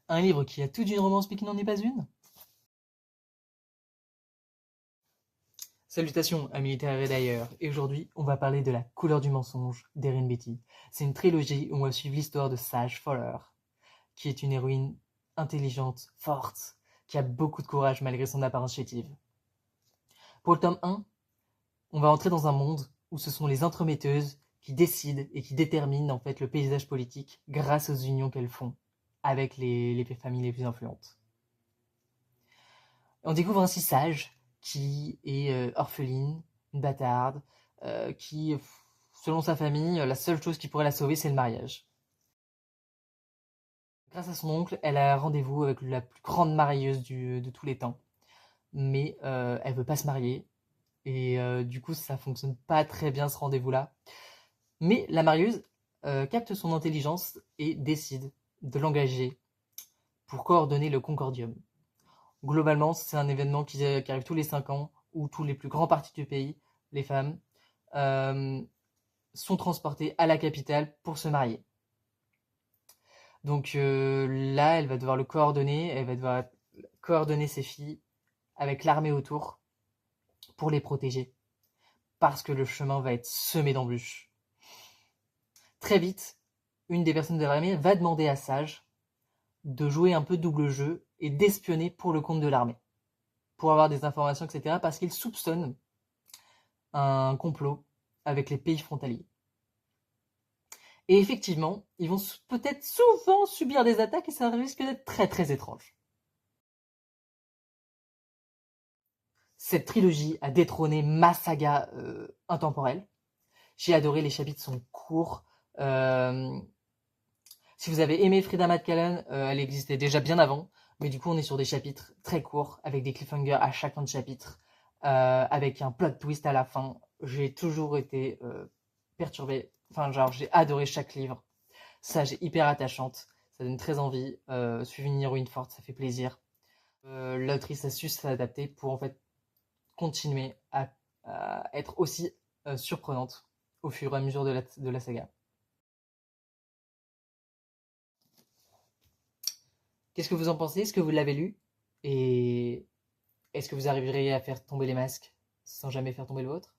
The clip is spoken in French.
Un livre qui a tout d'une romance mais qui n'en est pas une? Salutations à militaires et d'ailleurs, et aujourd'hui on va parler de La couleur du mensonge d'Erin Beatty. C'est une trilogie où on va suivre l'histoire de Sage Fowler, qui est une héroïne intelligente, forte, qui a beaucoup de courage malgré son apparence chétive. Pour le tome 1, on va entrer dans un monde où ce sont les entremetteuses qui décident et qui déterminent en fait le paysage politique grâce aux unions qu'elles font avec les familles les plus influentes. On découvre ainsi Sage, qui est orpheline, une bâtarde, qui, selon sa famille, la seule chose qui pourrait la sauver, c'est le mariage. Grâce à son oncle, elle a rendez-vous avec la plus grande marieuse de tous les temps. Mais elle veut pas se marier. Et du coup, ça fonctionne pas très bien ce rendez-vous-là. Mais la marieuse capte son intelligence et décide de l'engager pour coordonner le Concordium. Globalement, c'est un événement qui arrive tous les 5 ans où tous les plus grands partis du pays, les femmes, euh, sont transportées à la capitale pour se marier. Donc là, elle va devoir le coordonner, elle va devoir coordonner ses filles avec l'armée autour pour les protéger, parce que le chemin va être semé d'embûches. Très vite, une des personnes de l'armée va demander à Sage de jouer un peu double jeu et d'espionner pour le compte de l'armée, pour avoir des informations, etc., parce qu'il soupçonne un complot avec les pays frontaliers. Et effectivement, ils vont peut-être souvent subir des attaques et ça risque d'être très très étrange. Cette trilogie a détrôné ma saga intemporelle. J'ai adoré, les chapitres sont courts. Euh, si vous avez aimé Frida McCallan, elle existait déjà bien avant, mais du coup on est sur des chapitres très courts, avec des cliffhangers à chaque fin de chapitre, avec un plot twist à la fin. J'ai toujours été perturbé, enfin genre j'ai adoré chaque livre. Ça, j'ai hyper attachante, ça donne très envie. Suivre une héroïne forte, ça fait plaisir. L'autrice a su s'adapter pour en fait continuer à être aussi surprenante au fur et à mesure de la saga. Qu'est-ce que vous en pensez? Est-ce que vous l'avez lu? Et est-ce que vous arriverez à faire tomber les masques sans jamais faire tomber le vôtre?